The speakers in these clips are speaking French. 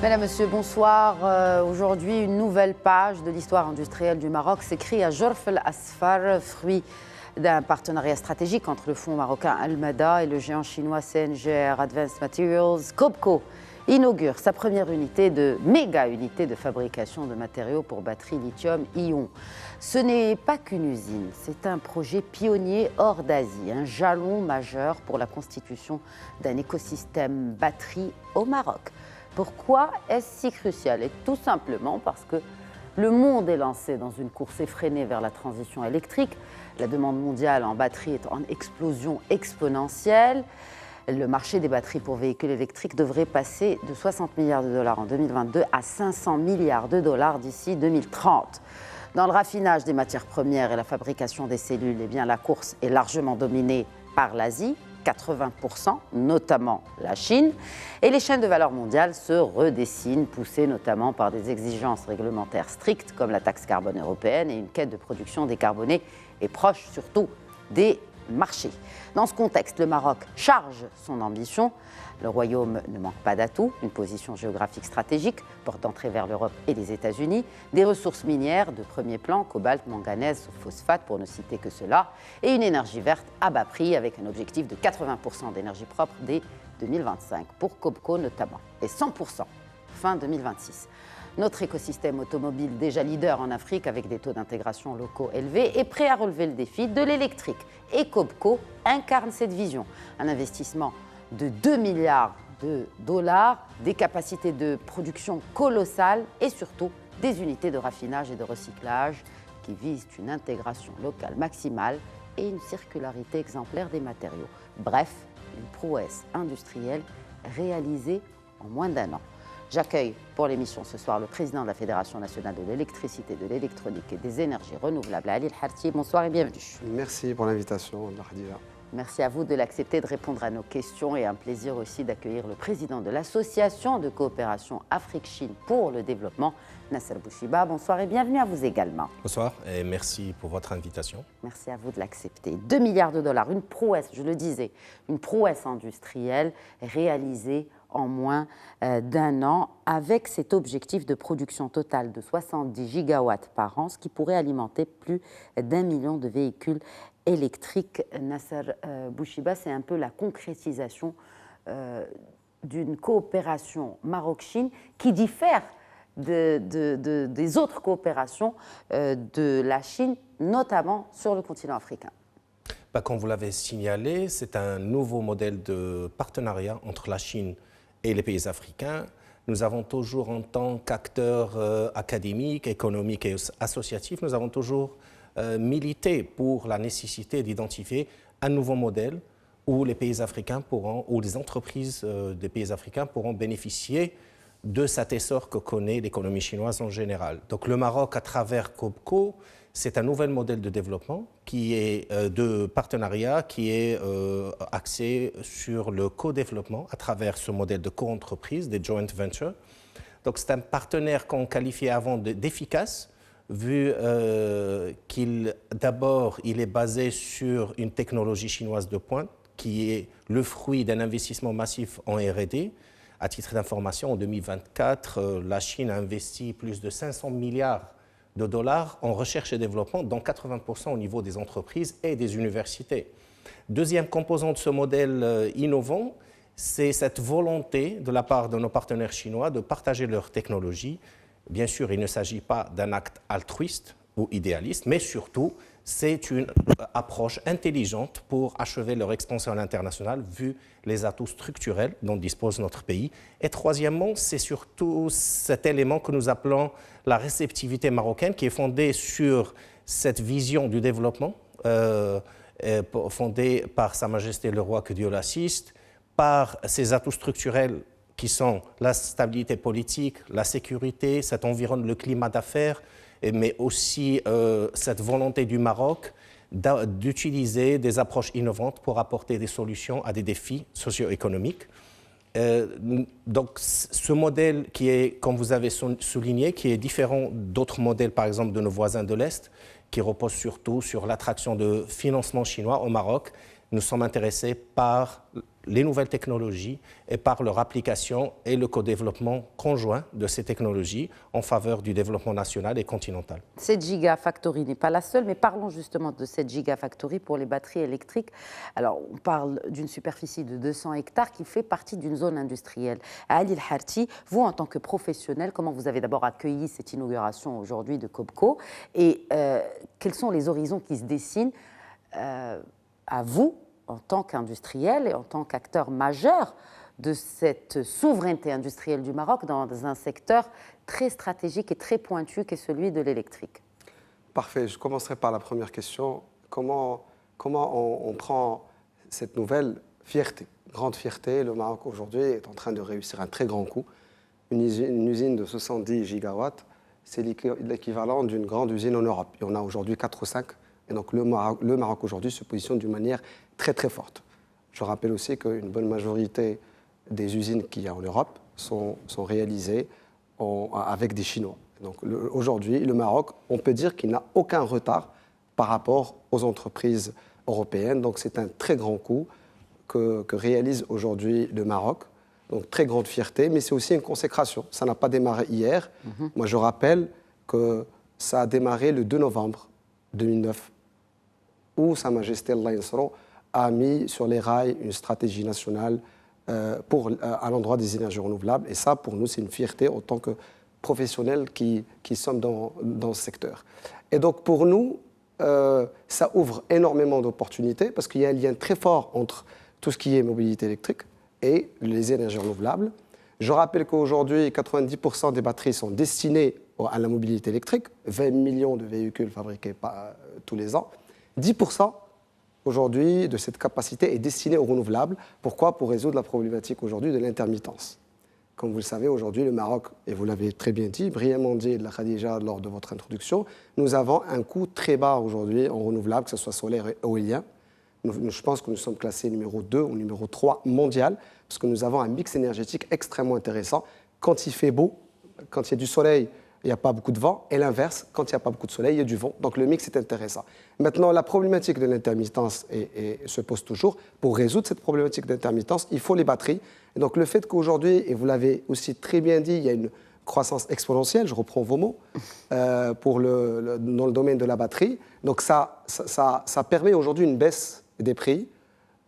Mesdames, Messieurs, bonsoir. Aujourd'hui, une nouvelle page de l'histoire industrielle du Maroc s'écrit à Jorf El Asfar, fruit d'un partenariat stratégique entre le fonds marocain Almada et le géant chinois CNGR Advanced Materials. Cobco inaugure sa première méga unité de fabrication de matériaux pour batteries lithium-ion. Ce n'est pas qu'une usine, c'est un projet pionnier hors d'Asie, un jalon majeur pour la constitution d'un écosystème batterie au Maroc. Pourquoi est-ce si crucial? Et tout simplement parce que le monde est lancé dans une course effrénée vers la transition électrique. La demande mondiale en batterie est en explosion exponentielle. Le marché des batteries pour véhicules électriques devrait passer de 60 milliards de dollars en 2022 à 500 milliards de dollars d'ici 2030. Dans le raffinage des matières premières et la fabrication des cellules, eh bien, la course est largement dominée par l'Asie, 80%, notamment la Chine, et les chaînes de valeur mondiale se redessinent, poussées notamment par des exigences réglementaires strictes comme la taxe carbone européenne et une quête de production décarbonée et proche surtout des marchés. Dans ce contexte, le Maroc charge son ambition. Le Royaume ne manque pas d'atouts, une position géographique stratégique, porte d'entrée vers l'Europe et les États-Unis, des ressources minières de premier plan, cobalt, manganèse, phosphate, pour ne citer que cela, et une énergie verte à bas prix avec un objectif de 80% d'énergie propre dès 2025, pour Cobco notamment, et 100% fin 2026. Notre écosystème automobile, déjà leader en Afrique avec des taux d'intégration locaux élevés, est prêt à relever le défi de l'électrique. Et Cobco incarne cette vision. Un investissement de 2 milliards de dollars, des capacités de production colossales et surtout des unités de raffinage et de recyclage qui visent une intégration locale maximale et une circularité exemplaire des matériaux. Bref, une prouesse industrielle réalisée en moins d'1 an. J'accueille pour l'émission ce soir le président de la Fédération nationale de l'électricité, de l'électronique et des énergies renouvelables, Ali El Harti. Bonsoir et bienvenue. Merci pour l'invitation, Khadija. Merci à vous de l'accepter, de répondre à nos questions et un plaisir aussi d'accueillir le président de l'Association de coopération Afrique-Chine pour le développement, Nasser Bouchiba. Bonsoir et bienvenue à vous également. Bonsoir et merci pour votre invitation. Merci à vous de l'accepter. 2 milliards de dollars, une prouesse, je le disais, une prouesse industrielle réalisée en moins d'1 an, avec cet objectif de production totale de 70 gigawatts par an, ce qui pourrait alimenter plus d'1 million de véhicules électriques. Nasser Bouchiba, c'est un peu la concrétisation d'une coopération Maroc-Chine qui diffère des autres coopérations de la Chine, notamment sur le continent africain. Comme vous l'avez signalé, c'est un nouveau modèle de partenariat entre la Chine et les pays africains. Nous avons toujours, en tant qu'acteurs académiques, économiques et associatifs, nous avons toujours milité pour la nécessité d'identifier un nouveau modèle où les pays africains pourront, où les entreprises des pays africains pourront bénéficier de cet essor que connaît l'économie chinoise en général. Donc le Maroc, à travers Cobco, c'est un nouvel modèle de développement qui est de partenariat qui est axé sur le co-développement à travers ce modèle de co-entreprise, des joint ventures. Donc c'est un partenaire qu'on qualifiait avant d'efficace, vu d'abord il est basé sur une technologie chinoise de pointe qui est le fruit d'un investissement massif en R&D. À titre d'information, en 2024, la Chine a investi plus de 500 milliards de dollars en recherche et développement, dont 80% au niveau des entreprises et des universités. Deuxième composant de ce modèle innovant, c'est cette volonté de la part de nos partenaires chinois de partager leurs technologies. Bien sûr, il ne s'agit pas d'un acte altruiste ou idéaliste, mais surtout, c'est une approche intelligente pour achever leur expansion à l'international, vu les atouts structurels dont dispose notre pays. Et troisièmement, c'est surtout cet élément que nous appelons la réceptivité marocaine, qui est fondée sur cette vision du développement, fondée par Sa Majesté le Roi, que Dieu l'assiste, par ces atouts structurels qui sont la stabilité politique, la sécurité, cet environnement, le climat d'affaires, mais aussi cette volonté du Maroc d'utiliser des approches innovantes pour apporter des solutions à des défis socio-économiques. Donc ce modèle qui est, comme vous avez souligné, qui est différent d'autres modèles, par exemple de nos voisins de l'Est, qui repose surtout sur l'attraction de financement chinois au Maroc. Nous sommes intéressés par les nouvelles technologies et par leur application et le co-développement conjoint de ces technologies en faveur du développement national et continental. Cette Gigafactory n'est pas la seule, mais parlons justement de cette Gigafactory pour les batteries électriques. Alors, on parle d'une superficie de 200 hectares qui fait partie d'une zone industrielle. Ali El-Harti, vous, en tant que professionnel, comment vous avez d'abord accueilli cette inauguration aujourd'hui de Cobco et quels sont les horizons qui se dessinent à vous, en tant qu'industriel et en tant qu'acteur majeur de cette souveraineté industrielle du Maroc dans un secteur très stratégique et très pointu qu'est celui de l'électrique? Parfait. Je commencerai par la première question. Comment on prend cette nouvelle fierté, grande fierté? Le Maroc aujourd'hui est en train de réussir un très grand coup. Une usine de 70 gigawatts, c'est l'équivalent d'une grande usine en Europe. Il y en a aujourd'hui 4 ou 5. Et donc le Maroc aujourd'hui se positionne d'une manière très très forte. Je rappelle aussi qu'une bonne majorité des usines qu'il y a en Europe sont réalisées avec des Chinois. Donc aujourd'hui, le Maroc, on peut dire qu'il n'a aucun retard par rapport aux entreprises européennes. Donc c'est un très grand coup que réalise aujourd'hui le Maroc. Donc très grande fierté, mais c'est aussi une consécration. Ça n'a pas démarré hier. Moi, je rappelle que ça a démarré le 2 novembre 2009, où Sa Majesté Allah Yansro a mis sur les rails une stratégie nationale à l'endroit des énergies renouvelables. Et ça, pour nous, c'est une fierté en tant que professionnels qui sommes dans ce secteur. Et donc, pour nous, ça ouvre énormément d'opportunités parce qu'il y a un lien très fort entre tout ce qui est mobilité électrique et les énergies renouvelables. Je rappelle qu'aujourd'hui, 90% des batteries sont destinées à la mobilité électrique, 20 millions de véhicules fabriqués tous les ans. 10% aujourd'hui de cette capacité est destinée aux renouvelables. Pourquoi? Pour résoudre la problématique aujourd'hui de l'intermittence. Comme vous le savez, aujourd'hui, le Maroc, et vous l'avez très bien dit, brillamment dit, la Khadija, lors de votre introduction, nous avons un coût très bas aujourd'hui en renouvelables, que ce soit solaire et éolien. Je pense que nous sommes classés numéro 2 ou numéro 3 mondial, parce que nous avons un mix énergétique extrêmement intéressant. Quand il fait beau, quand il y a du soleil, il n'y a pas beaucoup de vent, et l'inverse, quand il n'y a pas beaucoup de soleil, il y a du vent. Donc le mix est intéressant. Maintenant, la problématique de l'intermittence se pose toujours. Pour résoudre cette problématique d'intermittence, il faut les batteries. Et donc le fait qu'aujourd'hui, et vous l'avez aussi très bien dit, il y a une croissance exponentielle, je reprends vos mots, dans le domaine de la batterie. Donc ça permet aujourd'hui une baisse des prix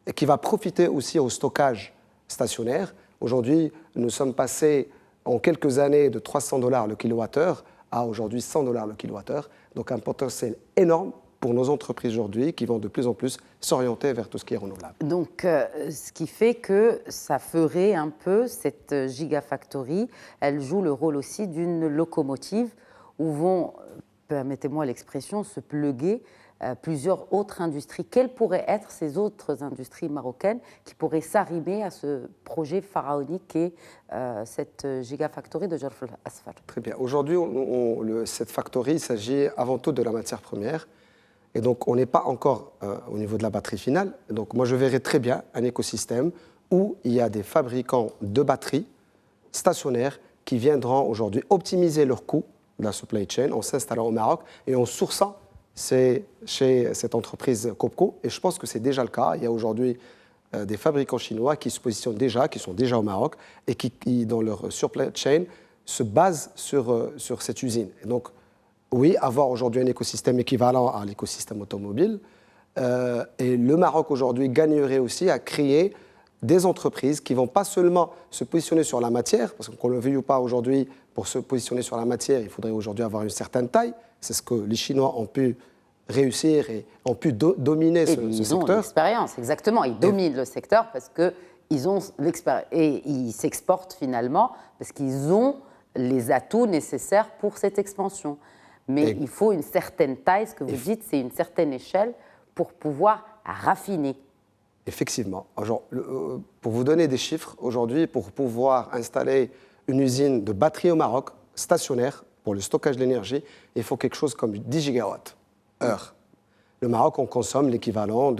et qui va profiter aussi au stockage stationnaire. Aujourd'hui, nous sommes passés en quelques années de 300 $ le kilowattheure à aujourd'hui 100 $ le kilowattheure. Donc un potentiel énorme pour nos entreprises aujourd'hui qui vont de plus en plus s'orienter vers tout ce qui est renouvelable. Donc, ce qui fait que ça ferait un peu, cette Gigafactory, elle joue le rôle aussi d'une locomotive où vont, permettez-moi l'expression, se pluguer plusieurs autres industries. Quelles pourraient être ces autres industries marocaines qui pourraient s'arrimer à ce projet pharaonique qu'est cette Gigafactory de Jorf Asfar? Très bien. Aujourd'hui, cette factory, il s'agit avant tout de la matière première. Et donc, on n'est pas encore au niveau de la batterie finale. Donc, moi, je verrais très bien un écosystème où il y a des fabricants de batteries stationnaires qui viendront aujourd'hui optimiser leurs coûts de la supply chain en s'installant au Maroc et en sourçant chez cette entreprise Cobco. Et je pense que c'est déjà le cas. Il y a aujourd'hui des fabricants chinois qui se positionnent déjà, qui sont déjà au Maroc et qui dans leur supply chain, se basent sur cette usine. Et donc, oui, avoir aujourd'hui un écosystème équivalent à l'écosystème automobile. Et le Maroc aujourd'hui gagnerait aussi à créer des entreprises qui ne vont pas seulement se positionner sur la matière, parce qu'on ne le veuille ou pas aujourd'hui, pour se positionner sur la matière, il faudrait aujourd'hui avoir une certaine taille. C'est ce que les Chinois ont pu réussir et ont pu dominer ce secteur. Ils ont l'expérience, exactement. Ils dominent le secteur parce qu'ils ont l'expérience. Et ils s'exportent finalement parce qu'ils ont les atouts nécessaires pour cette expansion. Mais il faut une certaine taille, ce que vous dites, c'est une certaine échelle pour pouvoir raffiner. Effectivement. Alors, pour vous donner des chiffres, aujourd'hui, pour pouvoir installer une usine de batterie au Maroc, stationnaire, pour le stockage de l'énergie, il faut quelque chose comme 10 gigawatts-heure. Le Maroc, on consomme l'équivalent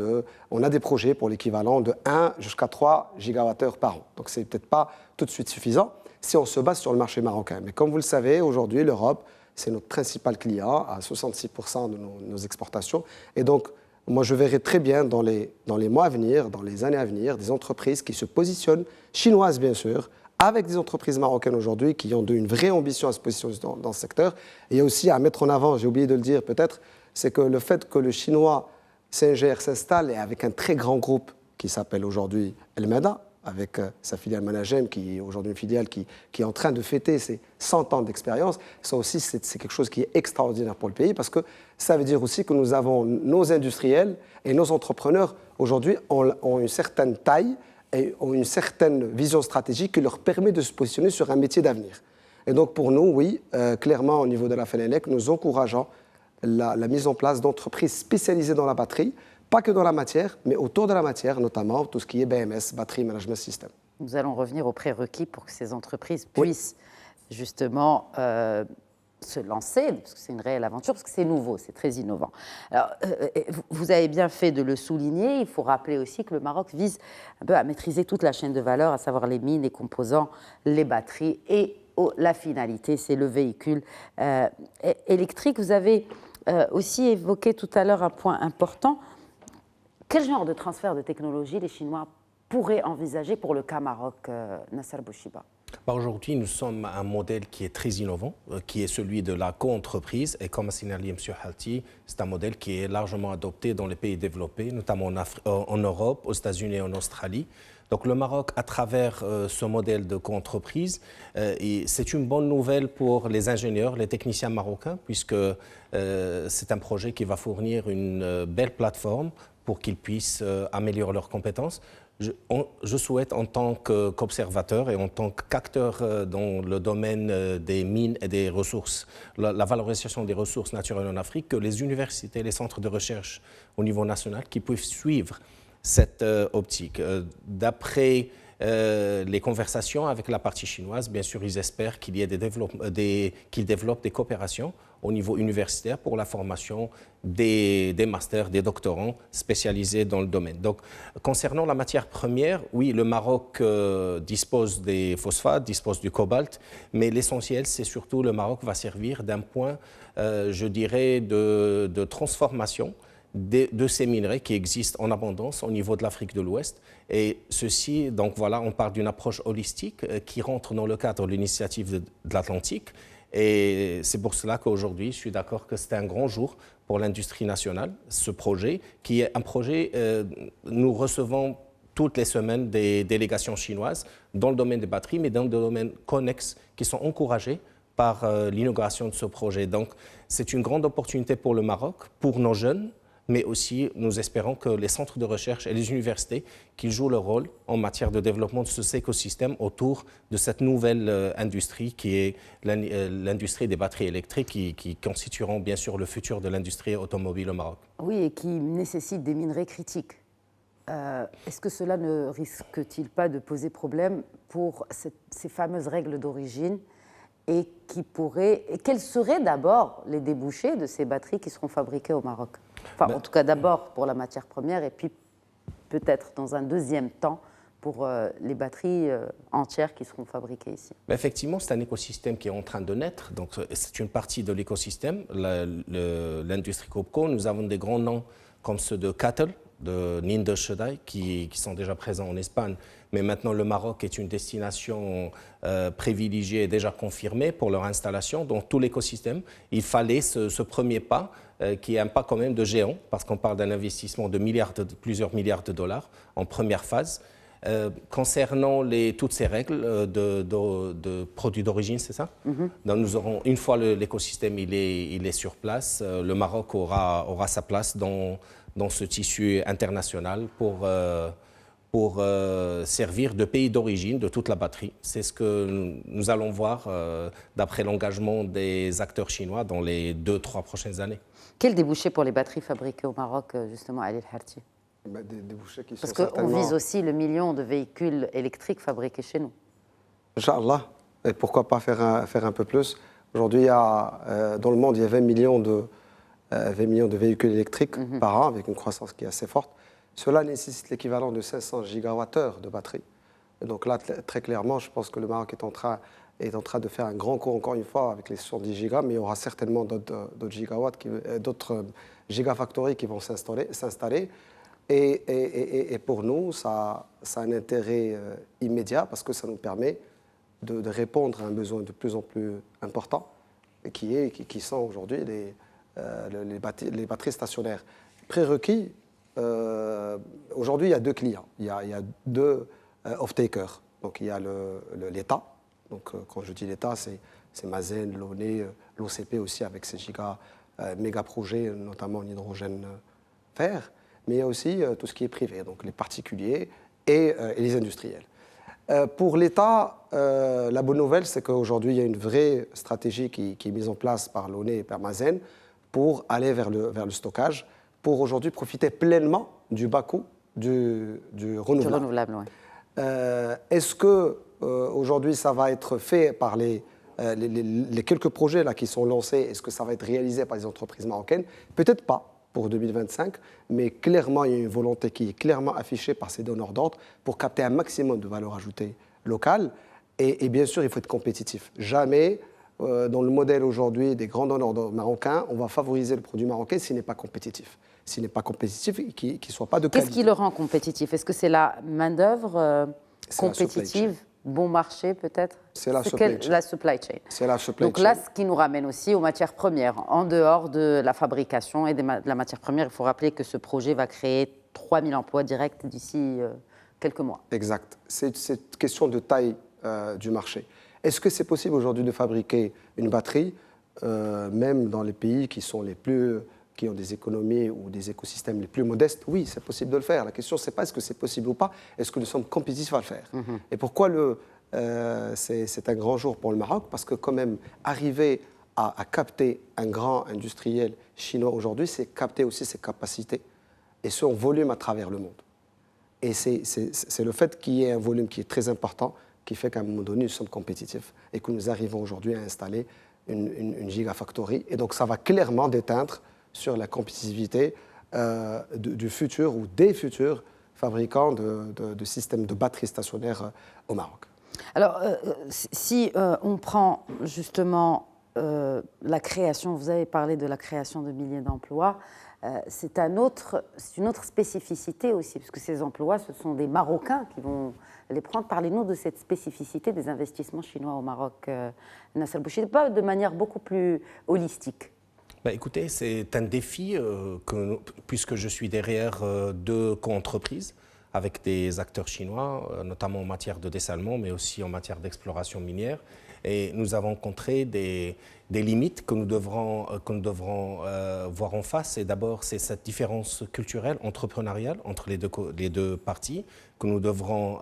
on a des projets pour l'équivalent de 1 jusqu'à 3 gigawatts-heure par an. Donc, ce n'est peut-être pas tout de suite suffisant si on se base sur le marché marocain. Mais comme vous le savez, aujourd'hui, l'Europe, c'est notre principal client, à 66% de nos exportations. Et donc, Moi, je verrai très bien dans les mois à venir, dans les années à venir, des entreprises qui se positionnent, chinoises bien sûr, avec des entreprises marocaines aujourd'hui qui ont une vraie ambition à se positionner dans ce secteur. Et il y a aussi à mettre en avant, j'ai oublié de le dire peut-être, c'est que le fait que le chinois CNGR s'installe et avec un très grand groupe qui s'appelle aujourd'hui El Mada, avec sa filiale Managem, qui est aujourd'hui une filiale qui est en train de fêter ses 100 ans d'expérience. Ça aussi, c'est quelque chose qui est extraordinaire pour le pays, parce que ça veut dire aussi que nous avons nos industriels et nos entrepreneurs aujourd'hui ont une certaine taille et ont une certaine vision stratégique qui leur permet de se positionner sur un métier d'avenir. Et donc pour nous, oui, clairement au niveau de la FENELEC, nous encourageons la mise en place d'entreprises spécialisées dans la batterie, pas que dans la matière, mais autour de la matière, notamment tout ce qui est BMS, Battery Management System. Nous allons revenir aux prérequis pour que ces entreprises puissent justement se lancer, parce que c'est une réelle aventure, parce que c'est nouveau, c'est très innovant. Alors, vous avez bien fait de le souligner. Il faut rappeler aussi que le Maroc vise un peu à maîtriser toute la chaîne de valeur, à savoir les mines, les composants, les batteries et la finalité, c'est le véhicule électrique. Vous avez aussi évoqué tout à l'heure un point important. Quel genre de transfert de technologie les Chinois pourraient envisager pour le cas Maroc, Nasser Bouchiba? Aujourd'hui, nous sommes un modèle qui est très innovant, qui est celui de la co-entreprise. Et comme a signalé M. Halti, c'est un modèle qui est largement adopté dans les pays développés, notamment en Europe, aux États-Unis et en Australie. Donc le Maroc, à travers ce modèle de co-entreprise, c'est une bonne nouvelle pour les ingénieurs, les techniciens marocains, puisque c'est un projet qui va fournir une belle plateforme pour qu'ils puissent améliorer leurs compétences. Je souhaite, en tant qu'observateur et en tant qu'acteur dans le domaine des mines et des ressources, la valorisation des ressources naturelles en Afrique, que les universités, les centres de recherche au niveau national qui puissent suivre cette optique. D'après les conversations avec la partie chinoise, bien sûr, ils espèrent qu'il y ait qu'ils développent des coopérations au niveau universitaire pour la formation des masters, des doctorants spécialisés dans le domaine. Donc, concernant la matière première, oui, le Maroc dispose des phosphates, dispose du cobalt, mais l'essentiel, c'est surtout le Maroc va servir d'un point, je dirais, de transformation de ces minerais qui existent en abondance au niveau de l'Afrique de l'Ouest. Et ceci, donc voilà, on parle d'une approche holistique qui rentre dans le cadre de l'initiative de l'Atlantique. Et c'est pour cela qu'aujourd'hui, je suis d'accord que c'est un grand jour pour l'industrie nationale, ce projet, qui est un projet, nous recevons toutes les semaines des délégations chinoises dans le domaine des batteries, mais dans le domaine connexe, qui sont encouragées par l'inauguration de ce projet. Donc, c'est une grande opportunité pour le Maroc, pour nos jeunes, mais aussi nous espérons que les centres de recherche et les universités qu'ils jouent leur rôle en matière de développement de cet écosystème autour de cette nouvelle industrie qui est l'industrie des batteries électriques qui constitueront bien sûr le futur de l'industrie automobile au Maroc. Oui, et qui nécessite des minerais critiques. Est-ce que cela ne risque-t-il pas de poser problème pour ces fameuses règles d'origine et quels seraient d'abord les débouchés de ces batteries qui seront fabriquées au Maroc? Enfin, en tout cas, d'abord pour la matière première et puis peut-être dans un deuxième temps pour les batteries entières qui seront fabriquées ici. Effectivement, c'est un écosystème qui est en train de naître. Donc, c'est une partie de l'écosystème, l'industrie Copco. Nous avons des grands noms comme ceux de Cattle, de Ninde Shedai, qui sont déjà présents en Espagne. Mais maintenant, le Maroc est une destination privilégiée et déjà confirmée pour leur installation. Donc, tout l'écosystème, il fallait ce premier pas, qui est un pas quand même de géant, parce qu'on parle d'un investissement de plusieurs milliards de dollars en première phase. Concernant toutes ces règles de produits d'origine, c'est ça? Donc nous aurons, une fois l'écosystème il est sur place, le Maroc aura sa place dans ce tissu international pour servir de pays d'origine de toute la batterie. C'est ce que nous allons voir d'après l'engagement des acteurs chinois dans les 2-3 prochaines années. Quel débouché pour les batteries fabriquées au Maroc, justement, Ali El-Harti? Des débouchés qui Parce sont qu'on vise aussi le million de véhicules électriques fabriqués chez nous. Inch'Allah. Et pourquoi pas faire un peu plus? Aujourd'hui, dans le monde, il y a 20 millions de véhicules électriques par an, avec une croissance qui est assez forte. Cela nécessite l'équivalent de 500 gigawattheures de batteries. Et donc là, très clairement, je pense que le Maroc est en train est en train de faire un grand coup, encore une fois, avec les 70 gigas, mais il y aura certainement d'autres gigawatts, d'autres gigafactories qui vont s'installer. Et pour nous, ça a un intérêt immédiat parce que ça nous permet de répondre à un besoin de plus en plus important, qui sont aujourd'hui les batteries stationnaires. Prérequis, aujourd'hui, il y a deux clients, il y a deux off-takers. Donc il y a l'État. Donc quand je dis l'État, c'est Mazen, l'ONE, l'OCP aussi avec ses méga projets, notamment en hydrogène vert. Mais il y a aussi tout ce qui est privé, donc les particuliers et les industriels. Pour l'État, la bonne nouvelle, c'est qu'aujourd'hui, il y a une vraie stratégie qui est mise en place par l'ONE et par Mazen pour aller vers le stockage, pour aujourd'hui profiter pleinement du bas coût du renouvelable. Ouais. Est-ce que aujourd'hui, ça va être fait par les quelques projets là, qui sont lancés? Est-ce que ça va être réalisé par les entreprises marocaines? Peut-être pas pour 2025, mais clairement, il y a une volonté qui est clairement affichée par ces donneurs d'ordre pour capter un maximum de valeur ajoutée locale. Et bien sûr, il faut être compétitif. Jamais, dans le modèle aujourd'hui des grands donneurs d'ordre marocains, on va favoriser le produit marocain s'il n'est pas compétitif. S'il n'est pas compétitif, qu'il ne soit pas de qualité. Qu'est-ce qui le rend compétitif? Est-ce que c'est la main-d'œuvre compétitive, bon marché peut-être? C'est la supply chain. La supply chain. C'est la supply Donc chain. là, ce qui nous ramène aussi aux matières premières. En dehors de la fabrication et de la matière première, il faut rappeler que ce projet va créer 3000 emplois directs d'ici quelques mois. Exact. C'est une question de taille du marché. Est-ce que c'est possible aujourd'hui de fabriquer une batterie, même dans les pays qui ont des économies ou des écosystèmes les plus modestes? Oui, c'est possible de le faire. La question, ce n'est pas est-ce que c'est possible ou pas, est-ce que nous sommes compétitifs à le faire? Et pourquoi c'est un grand jour pour le Maroc? Parce que quand même, arriver à capter un grand industriel chinois aujourd'hui, c'est capter aussi ses capacités et son volume à travers le monde. Et c'est le fait qu'il y ait un volume qui est très important qui fait qu'à un moment donné, nous sommes compétitifs et que nous arrivons aujourd'hui à installer une gigafactory. Et donc, ça va clairement déteindre sur la compétitivité du futur ou des futurs fabricants de systèmes de batteries stationnaires au Maroc. Alors, si on prend justement la création, vous avez parlé de la création de milliers d'emplois, c'est une autre spécificité aussi, parce que ces emplois, ce sont des Marocains qui vont les prendre. Parlez-nous de cette spécificité des investissements chinois au Maroc, Nasser Bouchid, pas de manière beaucoup plus holistique. Écoutez, c'est un défi, puisque je suis derrière deux co-entreprises avec des acteurs chinois, notamment en matière de dessalement, mais aussi en matière d'exploration minière. Et nous avons rencontré des limites que nous devrons voir en face. Et d'abord, c'est cette différence culturelle, entrepreneuriale entre les deux parties que nous devrons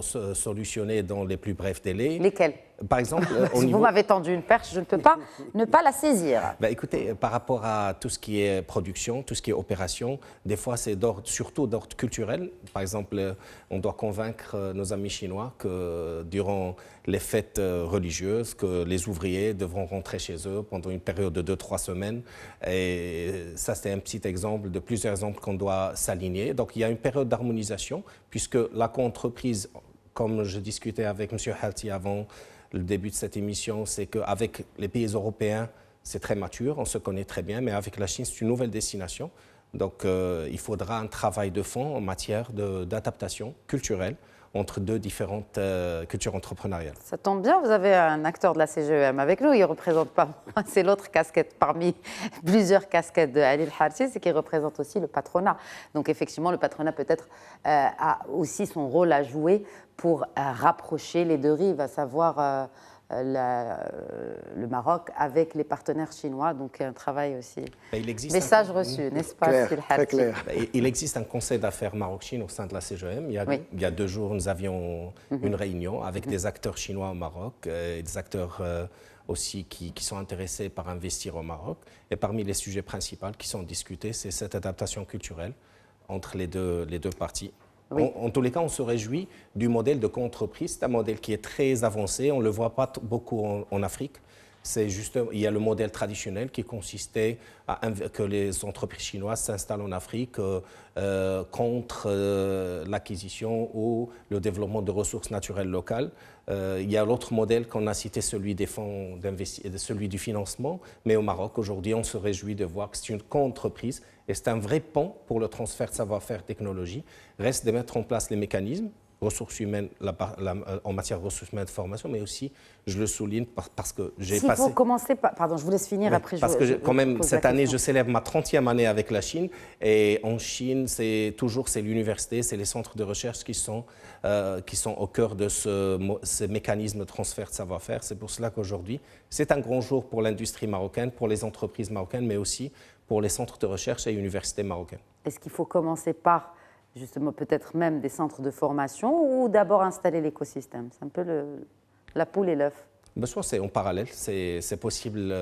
solutionner dans les plus brefs délais. Lesquels? Par exemple, si vous m'avez tendu une perche, je ne peux pas ne pas la saisir. Écoutez, par rapport à tout ce qui est production, tout ce qui est opération, des fois c'est surtout d'ordre culturel. Par exemple, on doit convaincre nos amis chinois que durant les fêtes religieuses, que les ouvriers devront rentrer chez eux pendant une période de 2-3 semaines. Et ça, c'est un petit exemple de plusieurs exemples qu'on doit s'aligner. Donc, il y a une période d'harmonisation, puisque la co-entreprise, comme je discutais avec M. Halti avant le début de cette émission, c'est qu'avec les pays européens, c'est très mature, on se connaît très bien, mais avec la Chine, c'est une nouvelle destination. Donc, il faudra un travail de fond en matière d'adaptation culturelle entre deux différentes cultures entrepreneuriales. Ça tombe bien, vous avez un acteur de la CGEM avec nous, il ne représente pas moi, c'est l'autre casquette parmi plusieurs casquettes de Ali El-Harthi, c'est qu'il représente aussi le patronat. Donc effectivement, le patronat peut-être a aussi son rôle à jouer pour rapprocher les deux rives, à savoir le Maroc avec les partenaires chinois, donc un travail aussi. Message reçu, n'est-ce pas? Clair, très clair. Il existe un conseil d'affaires Maroc-Chine au sein de la CGEM. Il y a 2 jours, nous avions une réunion avec des acteurs chinois au Maroc, des acteurs aussi qui sont intéressés par investir au Maroc. Et parmi les sujets principaux qui sont discutés, c'est cette adaptation culturelle entre les deux parties. Oui. En tous les cas, on se réjouit du modèle de co-entreprise. C'est un modèle qui est très avancé. On ne le voit pas beaucoup en Afrique. il y a le modèle traditionnel qui consistait à que les entreprises chinoises s'installent en Afrique contre l'acquisition ou le développement de ressources naturelles locales. Il y a l'autre modèle qu'on a cité, celui du financement, mais au Maroc, aujourd'hui, on se réjouit de voir que c'est une co-entreprise et c'est un vrai pont pour le transfert de savoir-faire technologie. Reste de mettre en place les mécanismes, ressources humaines, en matière de ressources humaines de formation, mais aussi, je le souligne parce que j'ai passé... S'il faut commencer par... Pardon, je vous laisse finir, après parce que quand même, cette année, je célèbre ma 30e année avec la Chine. Et en Chine, c'est l'université, c'est les centres de recherche qui sont au cœur de ce mécanisme de transfert de savoir-faire. C'est pour cela qu'aujourd'hui, c'est un grand jour pour l'industrie marocaine, pour les entreprises marocaines, mais aussi pour les centres de recherche et universités marocaines. Est-ce qu'il faut commencer par, justement, peut-être même des centres de formation ou d'abord installer l'écosystème? C'est un peu la poule et l'œuf. Soit c'est en parallèle, c'est possible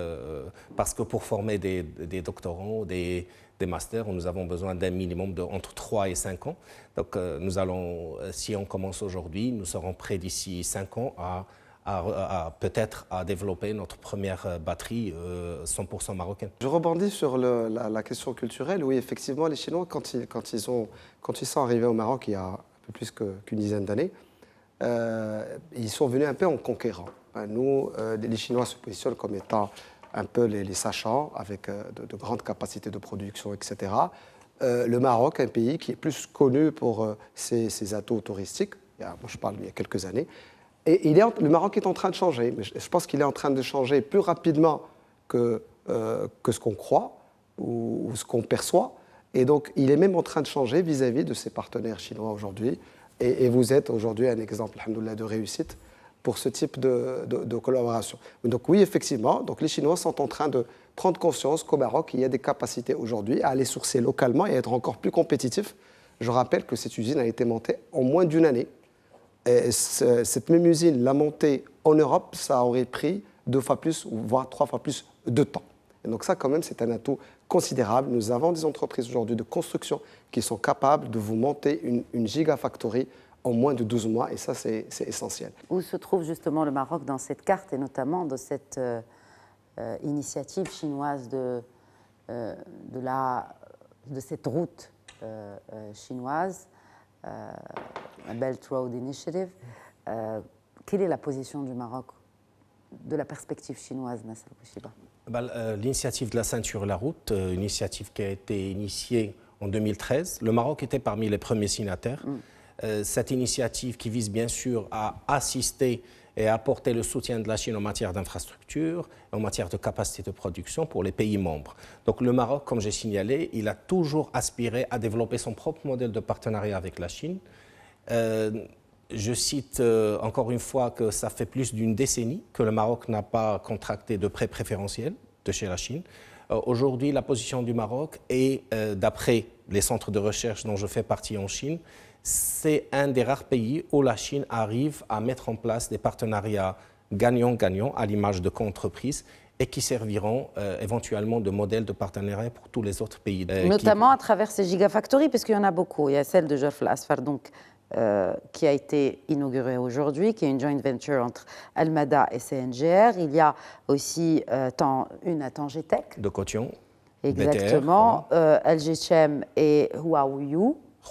parce que pour former des doctorants, des masters, nous avons besoin d'un minimum entre 3 et 5 ans. Donc nous allons, si on commence aujourd'hui, nous serons prêts d'ici 5 ans peut-être à développer notre première batterie 100% marocaine. Je rebondis sur la question culturelle. Oui, effectivement, les Chinois, quand ils sont arrivés au Maroc il y a un peu plus qu'une dizaine d'années, ils sont venus un peu en conquérant. Nous, les Chinois se positionnent comme étant un peu les sachants, avec de grandes capacités de production, etc. Le Maroc, un pays qui est plus connu pour ses atouts touristiques, moi je parle il y a quelques années, et le Maroc est en train de changer, mais je pense qu'il est en train de changer plus rapidement que ce qu'on croit ou ce qu'on perçoit. Et donc, il est même en train de changer vis-à-vis de ses partenaires chinois aujourd'hui. Et vous êtes aujourd'hui un exemple, alhamdoulilah, de réussite pour ce type de collaboration. Donc oui, effectivement, donc les Chinois sont en train de prendre conscience qu'au Maroc, il y a des capacités aujourd'hui à aller sourcer localement et être encore plus compétitifs. Je rappelle que cette usine a été montée en moins d'une année. Et cette même usine, la montée en Europe, ça aurait pris 2 fois plus, voire 3 fois plus de temps. Et donc ça, quand même, c'est un atout considérable. Nous avons des entreprises aujourd'hui de construction qui sont capables de vous monter une gigafactory en moins de 12 mois, et ça, c'est essentiel. Où se trouve justement le Maroc dans cette carte, et notamment de cette initiative chinoise de cette route chinoise, Belt Road Initiative. Quelle est la position du Maroc de la perspective chinoise, Nasser Bouchiba? L'initiative de la ceinture la route, une initiative qui a été initiée en 2013. Le Maroc était parmi les premiers signataires. Cette initiative qui vise bien sûr à assister et à apporter le soutien de la Chine en matière d'infrastructure, en matière de capacité de production pour les pays membres. Donc le Maroc, comme j'ai signalé, il a toujours aspiré à développer son propre modèle de partenariat avec la Chine. Je cite encore une fois que ça fait plus d'une décennie que le Maroc n'a pas contracté de prêts préférentiels de chez la Chine. Aujourd'hui, la position du Maroc est, d'après les centres de recherche dont je fais partie en Chine, c'est un des rares pays où la Chine arrive à mettre en place des partenariats gagnant-gagnant à l'image de co-entreprises et qui serviront éventuellement de modèle de partenariat pour tous les autres pays. Notamment à travers ces gigafactories, parce qu'il y en a beaucoup. Il y a celle de Jorf El Asfar, donc, qui a été inaugurée aujourd'hui, qui est une joint venture entre Almada et CNGR. Il y a aussi une à Tanger Tech. De Cotillon. Exactement. LG Chem et Huawei.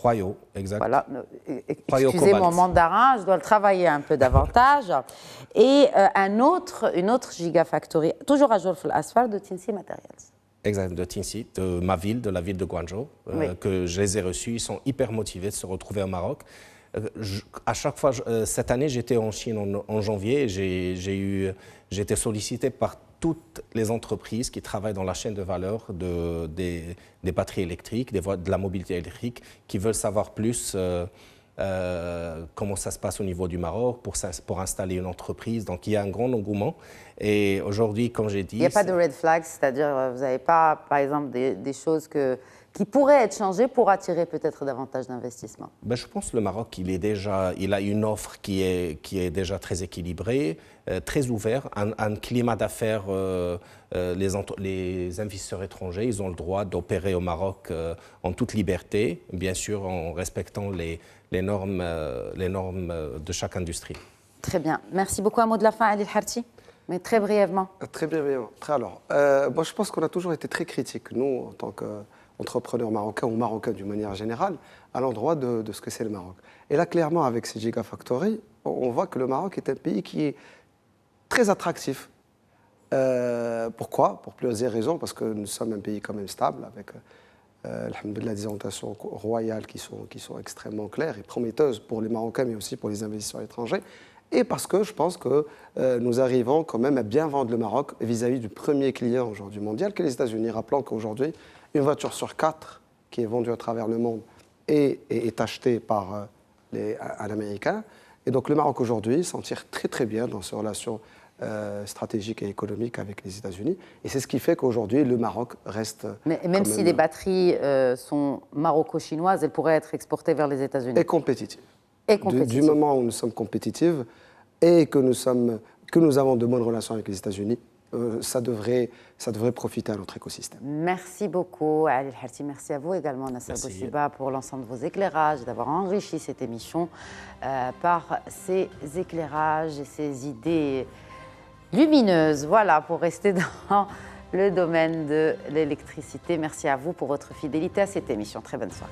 Huawei, exact. Voilà. Excusez mon mandarin, je dois le travailler un peu davantage. Et une autre gigafactory, toujours à Jorf El Asfar, de Tinci Materials. Exact, de Tinci, de ma ville, de la ville de Guangzhou, oui. Que je les ai reçus. Ils sont hyper motivés de se retrouver au Maroc. À chaque fois, cette année, j'étais en Chine en janvier. J'ai été sollicité par toutes les entreprises qui travaillent dans la chaîne de valeur des batteries électriques, de la mobilité électrique, qui veulent savoir plus comment ça se passe au niveau du Maroc pour installer une entreprise. Donc, il y a un grand engouement. Et aujourd'hui, comme j'ai dit... Il n'y a pas de red flags, c'est-à-dire vous n'avez pas, par exemple, des choses qui pourraient être changées pour attirer peut-être davantage d'investissements? Je pense que le Maroc, il a une offre qui est déjà très équilibrée, très ouverte, un climat d'affaires. Les investisseurs étrangers, ils ont le droit d'opérer au Maroc en toute liberté, bien sûr en respectant les normes de chaque industrie. Très bien. Merci beaucoup. Un mot de la fin, Ali El Harti. Mais très brièvement. Très brièvement. Alors, moi, je pense qu'on a toujours été très critiques, nous, en tant qu'entrepreneurs marocains ou marocains d'une manière générale, à l'endroit de ce que c'est le Maroc. Et là, clairement, avec ces gigafactories, on voit que le Maroc est un pays qui est très attractif. Pourquoi? Pour plusieurs raisons. Parce que nous sommes un pays quand même stable, avec alhamdoulilah, des orientations royales qui sont extrêmement claires et prometteuses pour les Marocains, mais aussi pour les investisseurs étrangers. Et parce que je pense que nous arrivons quand même à bien vendre le Maroc vis-à-vis du premier client aujourd'hui mondial, qui est les États-Unis. Rappelons qu'aujourd'hui, une voiture sur 4 qui est vendue à travers le monde est achetée par un Américain. Et donc le Maroc aujourd'hui s'en tire très très bien dans ses relations stratégiques et économiques avec les États-Unis. Et c'est ce qui fait qu'aujourd'hui, le Maroc reste... Mais même si les batteries sont maroco-chinoises, elles pourraient être exportées vers les États-Unis. Et compétitives. Du moment où nous sommes compétitifs et que nous avons de bonnes relations avec les États-Unis, ça devrait profiter à notre écosystème. Merci beaucoup, Ali El-Harthi. Merci à vous également, Nasser Boussiba, pour l'ensemble de vos éclairages, d'avoir enrichi cette émission par ces éclairages et ces idées lumineuses. Voilà, pour rester dans le domaine de l'électricité. Merci à vous pour votre fidélité à cette émission. Très bonne soirée.